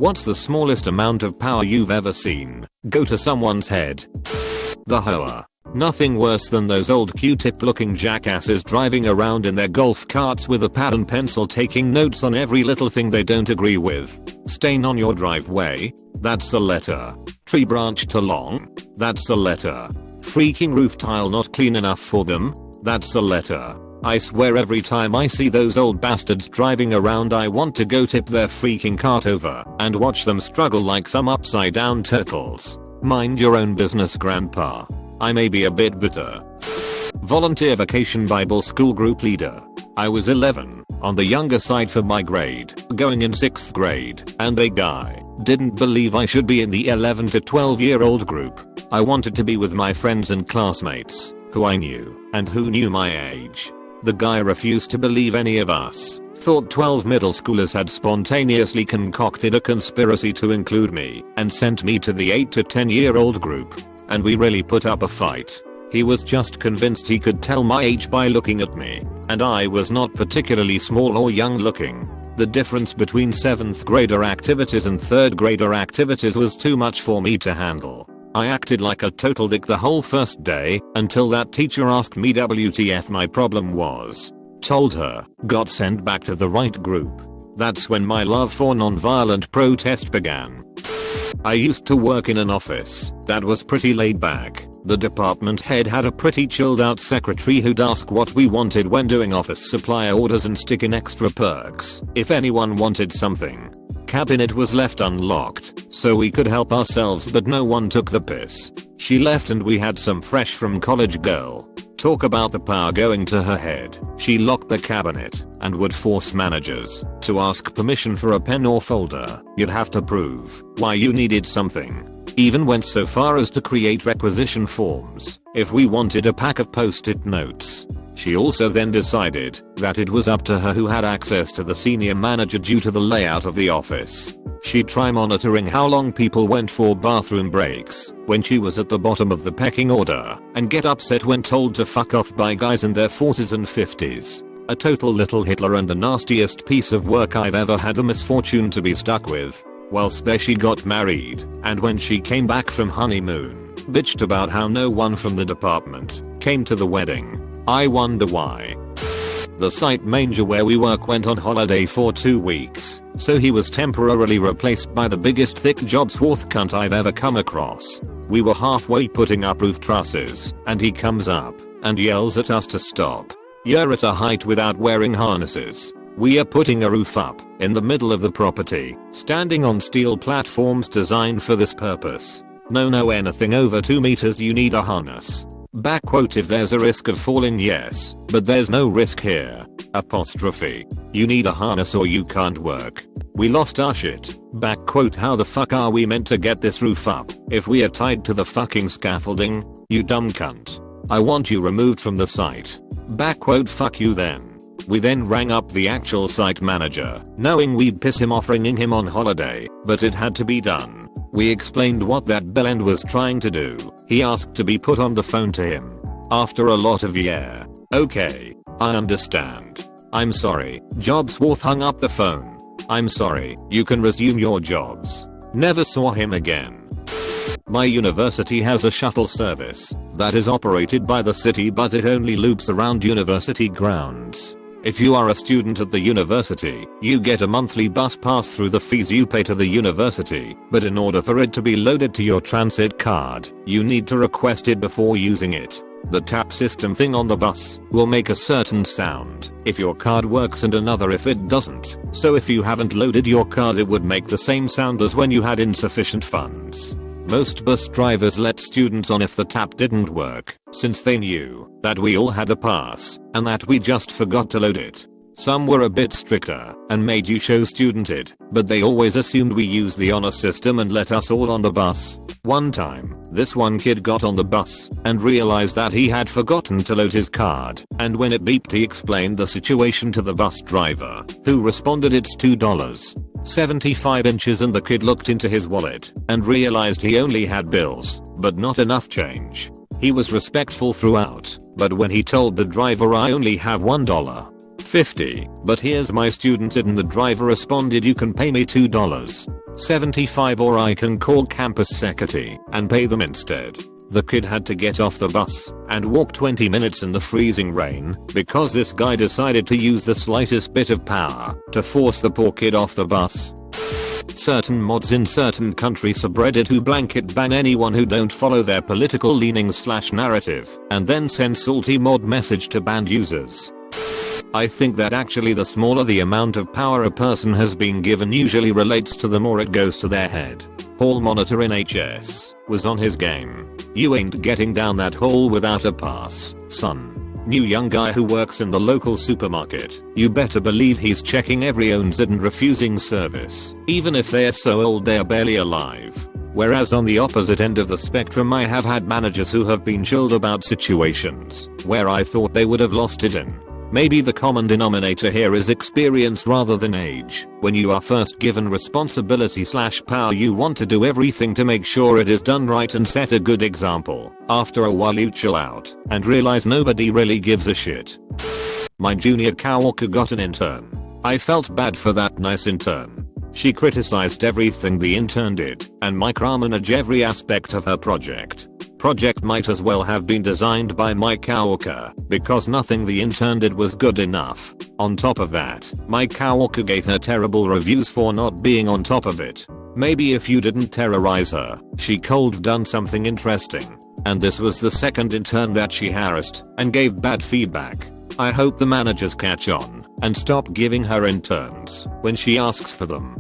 What's the smallest amount of power you've ever seen go to someone's head? The hoa. Nothing worse than those old Q-tip looking jackasses driving around in their golf carts with a pad and pencil taking notes on every little thing they don't agree with. Stain on your driveway? That's a letter. Tree branch too long? That's a letter. Freaking roof tile not clean enough for them? That's a letter. I swear every time I see those old bastards driving around I want to go tip their freaking cart over and watch them struggle like some upside down turtles. Mind your own business, grandpa. I may be a bit bitter. Volunteer vacation Bible school group leader. I was 11, on the younger side for my grade, going in 6th grade, and a guy didn't believe I should be in the 11 to 12-year-old group. I wanted to be with my friends and classmates, who I knew, and who knew my age. The guy refused to believe any of us, thought 12 middle schoolers had spontaneously concocted a conspiracy to include me, and sent me to the 8 to 10-year-old group. And we really put up a fight. He was just convinced he could tell my age by looking at me, and I was not particularly small or young looking. The difference between 7th grader activities and 3rd grader activities was too much for me to handle. I acted like a total dick the whole first day, until that teacher asked me WTF my problem was. Told her, got sent back to the right group. That's when my love for non-violent protest began. I used to work in an office that was pretty laid back. The department head had a pretty chilled out secretary who'd ask what we wanted when doing office supply orders and stick in extra perks if anyone wanted something. Cabinet was left unlocked so we could help ourselves, but no one took the piss. She left and we had some fresh from college girl. Talk about the power going to her head. She locked the cabinet and would force managers to ask permission for a pen or folder. You'd have to prove why you needed something. Even went so far as to create requisition forms if we wanted a pack of post-it notes. She also then decided that it was up to her who had access to the senior manager due to the layout of the office. She'd try monitoring how long people went for bathroom breaks when she was at the bottom of the pecking order, and get upset when told to fuck off by guys in their 40s and 50s. A total little Hitler and the nastiest piece of work I've ever had the misfortune to be stuck with. Whilst there she got married, and when she came back from honeymoon, bitched about how no one from the department came to the wedding. I wonder why. The site manager where we work went on holiday for 2 weeks, so he was temporarily replaced by the biggest thick Jobsworth cunt I've ever come across. We were halfway putting up roof trusses, and he comes up and yells at us to stop. You're at a height without wearing harnesses. We are putting a roof up in the middle of the property, standing on steel platforms designed for this purpose. No, anything over 2 meters you need a harness. Backquote, if there's a risk of falling, yes, but there's no risk here. Apostrophe. You need a harness or you can't work. We lost our shit. Backquote, how the fuck are we meant to get this roof up if we are tied to the fucking scaffolding? You dumb cunt. I want you removed from the site. Backquote, fuck you then. We then rang up the actual site manager, knowing we'd piss him off ringing him on holiday, but it had to be done. We explained what that bellend was trying to do. He asked to be put on the phone to him. After a lot of yeah, okay, I understand. I'm sorry. Jobsworth hung up the phone. I'm sorry, you can resume your jobs. Never saw him again. My university has a shuttle service that is operated by the city, but it only loops around university grounds. If you are a student at the university, you get a monthly bus pass through the fees you pay to the university, but in order for it to be loaded to your transit card, you need to request it before using it. The tap system thing on the bus will make a certain sound if your card works and another if it doesn't, so if you haven't loaded your card it would make the same sound as when you had insufficient funds. Most bus drivers let students on if the tap didn't work, since they knew that we all had the pass and that we just forgot to load it. Some were a bit stricter and made you show student it, but they always assumed we used the honor system and let us all on the bus. One time, this one kid got on the bus and realized that he had forgotten to load his card, and when it beeped he explained the situation to the bus driver, who responded it's $2.75, and the kid looked into his wallet and realized he only had bills, but not enough change. He was respectful throughout, but when he told the driver I only have $1. $50, but here's my student ID, and the driver responded, you can pay me $2.75 or I can call campus security and pay them instead. The kid had to get off the bus and walk 20 minutes in the freezing rain because this guy decided to use the slightest bit of power to force the poor kid off the bus. Certain mods in certain countries subreddit who blanket ban anyone who don't follow their political leanings / narrative and then send salty mod message to banned users. I think that actually the smaller the amount of power a person has been given usually relates to the more it goes to their head. Hall monitor in HS was on his game. You ain't getting down that hall without a pass, son. New young guy who works in the local supermarket. You better believe he's checking every owned and refusing service, even if they're so old they're barely alive. Whereas on the opposite end of the spectrum I have had managers who have been chilled about situations where I thought they would have lost it in. Maybe the common denominator here is experience rather than age. When you are first given responsibility / power you want to do everything to make sure it is done right and set a good example. After a while you chill out and realize nobody really gives a shit. My junior coworker got an intern. I felt bad for that nice intern. She criticized everything the intern did and micromanaged every aspect of her project. Project might as well have been designed by my coworker because nothing the intern did was good enough. On top of that, my coworker gave her terrible reviews for not being on top of it. Maybe if you didn't terrorize her, she could've done something interesting. And this was the second intern that she harassed and gave bad feedback. I hope the managers catch on and stop giving her interns when she asks for them.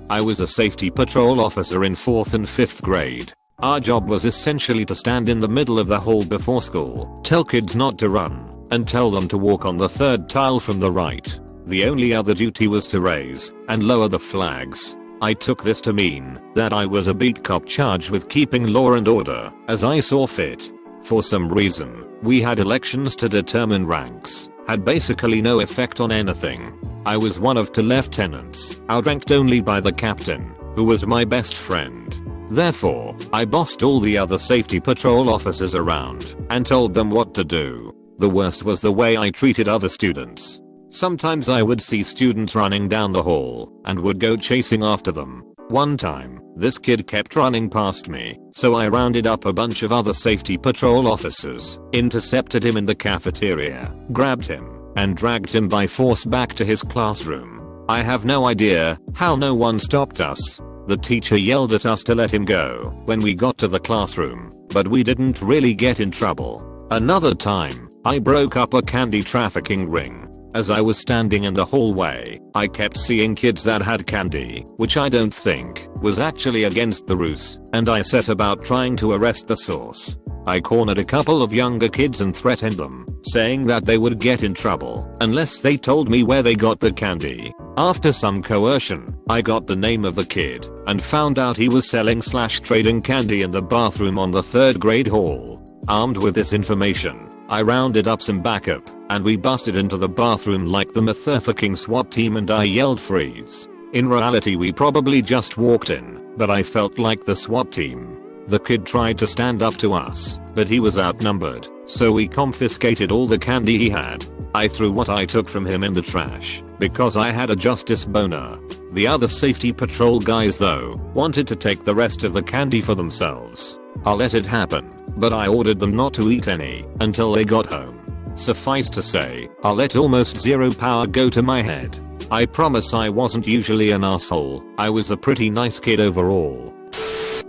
I was a safety patrol officer in 4th and 5th grade. Our job was essentially to stand in the middle of the hall before school, tell kids not to run, and tell them to walk on the 3rd tile from the right. The only other duty was to raise and lower the flags. I took this to mean that I was a beat cop charged with keeping law and order as I saw fit. For some reason, we had elections to determine ranks, had basically no effect on anything. I was one of 2 lieutenants, outranked only by the captain, who was my best friend. Therefore, I bossed all the other safety patrol officers around and told them what to do. The worst was the way I treated other students. Sometimes I would see students running down the hall and would go chasing after them. One time, this kid kept running past me, so I rounded up a bunch of other safety patrol officers, intercepted him in the cafeteria, grabbed him, and dragged him by force back to his classroom. I have no idea how no one stopped us. The teacher yelled at us to let him go when we got to the classroom, but we didn't really get in trouble. Another time, I broke up a candy trafficking ring. As I was standing in the hallway, I kept seeing kids that had candy, which I don't think was actually against the rules, and I set about trying to arrest the source. I cornered a couple of younger kids and threatened them, saying that they would get in trouble unless they told me where they got the candy. After some coercion, I got the name of the kid and found out he was selling / trading candy in the bathroom on the 3rd grade hall. Armed with this information, I rounded up some backup and we busted into the bathroom like the motherfucking SWAT team and I yelled freeze. In reality we probably just walked in, but I felt like the SWAT team. The kid tried to stand up to us, but he was outnumbered, so we confiscated all the candy he had. I threw what I took from him in the trash because I had a justice boner. The other safety patrol guys though wanted to take the rest of the candy for themselves. I let it happen, but I ordered them not to eat any until they got home. Suffice to say, I let almost zero power go to my head. I promise I wasn't usually an asshole. I was a pretty nice kid overall.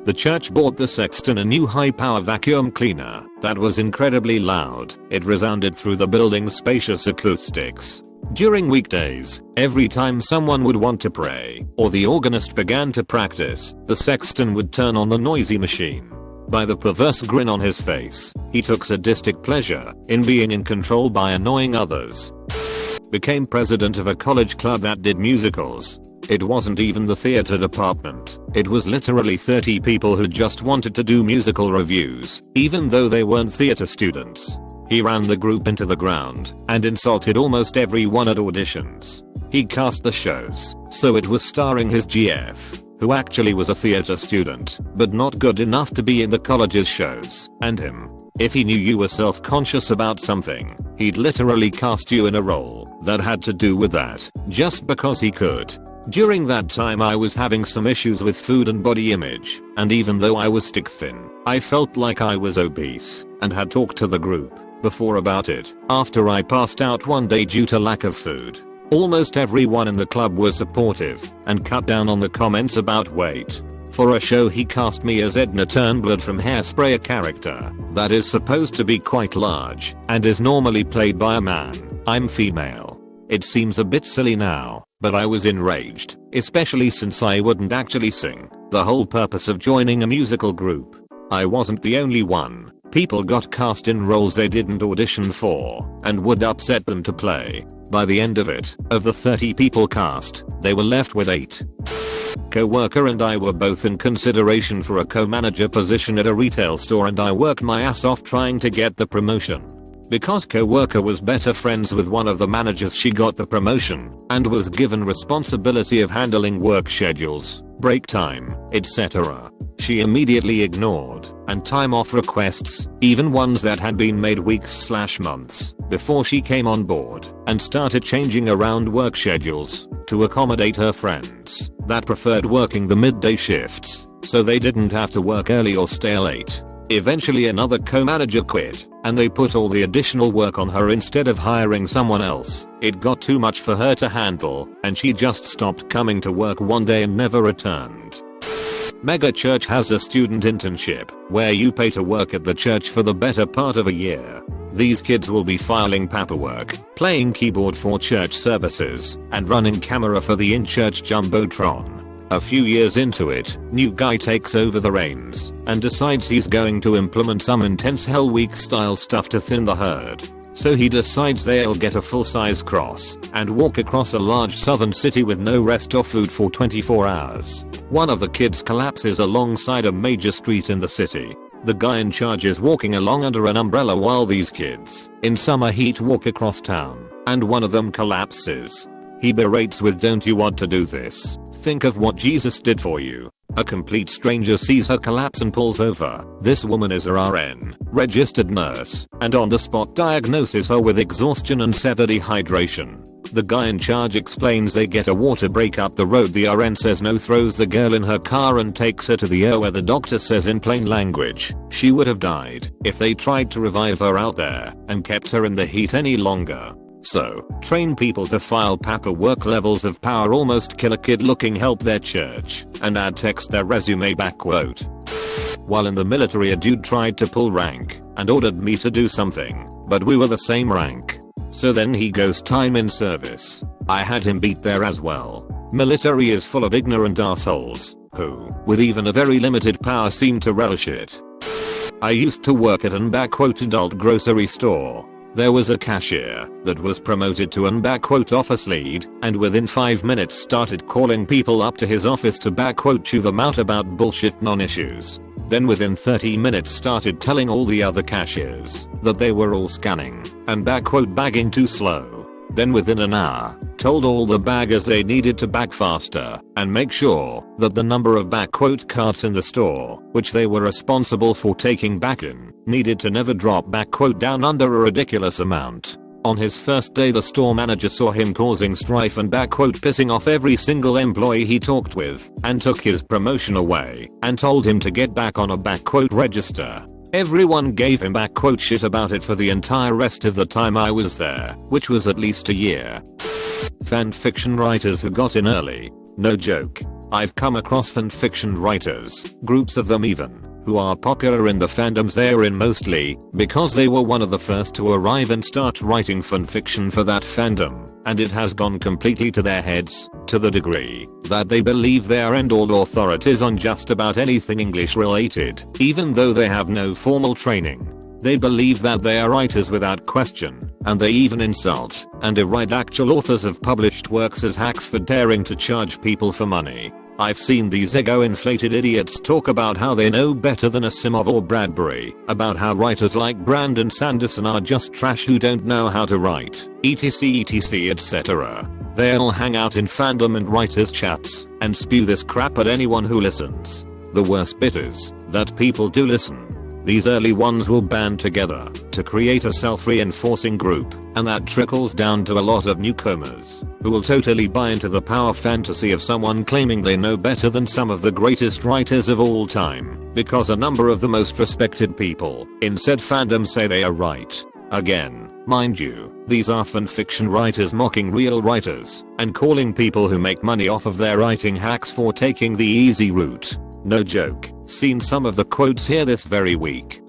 The church bought the Sexton a new high-power vacuum cleaner that was incredibly loud. It resounded through the building's spacious acoustics. During weekdays, every time someone would want to pray or the organist began to practice, the Sexton would turn on the noisy machine. By the perverse grin on his face, he took sadistic pleasure in being in control by annoying others. Became president of a college club that did musicals. It wasn't even the theater department. It was literally 30 people who just wanted to do musical reviews, even though they weren't theater students. He ran the group into the ground and insulted almost everyone at auditions. He cast the shows, so it was starring his GF, who actually was a theater student, but not good enough to be in the college's shows, and him. If he knew you were self-conscious about something, he'd literally cast you in a role that had to do with that, just because he could. During that time I was having some issues with food and body image, and even though I was stick thin, I felt like I was obese, and had talked to the group before about it after I passed out one day due to lack of food. Almost everyone in the club was supportive and cut down on the comments about weight. For a show he cast me as Edna Turnblad from Hairspray, a character that is supposed to be quite large and is normally played by a man. I'm female. It seems a bit silly now, but I was enraged, especially since I wouldn't actually sing, the whole purpose of joining a musical group. I wasn't the only one. People got cast in roles they didn't audition for and would upset them to play. By the end of it, of the 30 people cast, they were left with 8. Coworker and I were both in consideration for a co-manager position at a retail store, and I worked my ass off trying to get the promotion. Because coworker was better friends with one of the managers, she got the promotion and was given responsibility of handling work schedules, break time, etc. She immediately ignored and time off requests, even ones that had been made weeks/months before she came on board, and started changing around work schedules to accommodate her friends that preferred working the midday shifts so they didn't have to work early or stay late. Eventually another co-manager quit, and they put all the additional work on her instead of hiring someone else. It got too much for her to handle, and she just stopped coming to work one day and never returned. Mega Church has a student internship where you pay to work at the church for the better part of a year. These kids will be filing paperwork, playing keyboard for church services, and running camera for the in-church jumbotron. A few years into it, new guy takes over the reins and decides he's going to implement some intense Hell Week style stuff to thin the herd. So he decides they'll get a full-size cross and walk across a large southern city with no rest or food for 24 hours. One of the kids collapses alongside a major street in the city. The guy in charge is walking along under an umbrella while these kids, in summer heat, walk across town, and one of them collapses. He berates with, "Don't you want to do this? Think of what Jesus did for you." A complete stranger sees her collapse and pulls over. This woman is a RN, registered nurse, and on the spot diagnoses her with exhaustion and severe dehydration. The guy in charge explains they get a water break up the road. The RN says no, throws the girl in her car and takes her to the ER, where the doctor says in plain language she would have died if they tried to revive her out there and kept her in the heat any longer. So, train people to file paperwork. Levels of power almost kill a kid looking help their church, and add text their resume back quote. While in the military, a dude tried to pull rank and ordered me to do something, but we were the same rank. So then he goes time in service. I had him beat there as well. Military is full of ignorant assholes who, with even a very limited power, seem to relish it. I used to work at an adult grocery store. There was a cashier that was promoted to an office lead, and within 5 minutes started calling people up to his office to chew them out about bullshit non-issues. Then within 30 minutes started telling all the other cashiers that they were all scanning and bagging too slow. Then within an hour, told all the baggers they needed to bag faster and make sure that the number of carts in the store, which they were responsible for taking back in, needed to never drop down under a ridiculous amount. On his first day, the store manager saw him causing strife and pissing off every single employee he talked with, and took his promotion away and told him to get back on a register. Everyone gave him shit about it for the entire rest of the time I was there, which was at least a year. Fanfiction writers who got in early. No joke. I've come across fanfiction writers, groups of them even, who are popular in the fandoms they're in, mostly because they were one of the first to arrive and start writing fanfiction for that fandom, and it has gone completely to their heads, to the degree that they believe they are end-all authorities on just about anything English related, even though they have no formal training. They believe that they are writers without question, and they even insult and deride actual authors of published works as hacks for daring to charge people for money. I've seen these ego-inflated idiots talk about how they know better than Asimov or Bradbury, about how writers like Brandon Sanderson are just trash who don't know how to write, etc etc. They'll hang out in fandom and writers chats and spew this crap at anyone who listens. The worst bit is that people do listen. These early ones will band together to create a self-reinforcing group, and that trickles down to a lot of newcomers who will totally buy into the power fantasy of someone claiming they know better than some of the greatest writers of all time, because a number of the most respected people in said fandom say they are right. Again, mind you, these are fanfiction writers mocking real writers and calling people who make money off of their writing hacks for taking the easy route. No joke, seen some of the quotes here this very week.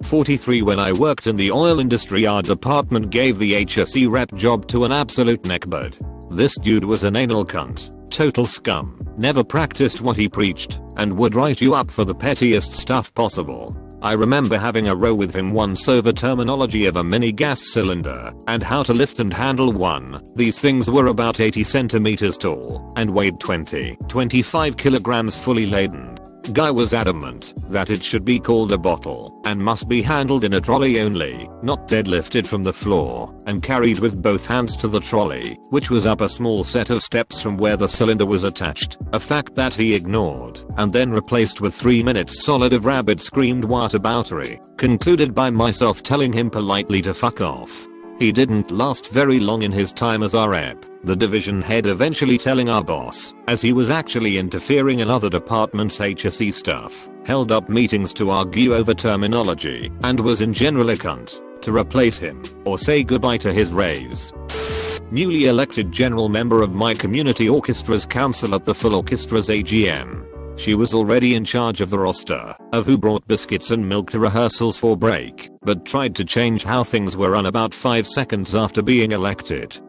43 When I worked in the oil industry, our department gave the HSE rep job to an absolute neckbird. This dude was an anal cunt, total scum, never practiced what he preached, and would write you up for the pettiest stuff possible. I remember having a row with him once over terminology of a mini gas cylinder and how to lift and handle one. These things were about 80 centimeters tall and weighed 25 kilograms fully laden. Guy was adamant that it should be called a bottle and must be handled in a trolley only, not deadlifted from the floor and carried with both hands to the trolley, which was up a small set of steps from where the cylinder was attached, a fact that he ignored and then replaced with 3 minutes solid of rabid screamed whataboutery, concluded by myself telling him politely to fuck off. He didn't last very long in his time as our rep, the division head eventually telling our boss, as he was actually interfering in other departments' HSE stuff, held up meetings to argue over terminology, and was in general a cunt, to replace him, or say goodbye to his raise. Newly elected general member of my community orchestra's council at the full orchestra's AGM. She was already in charge of the roster of who brought biscuits and milk to rehearsals for break, but tried to change how things were run about 5 seconds after being elected.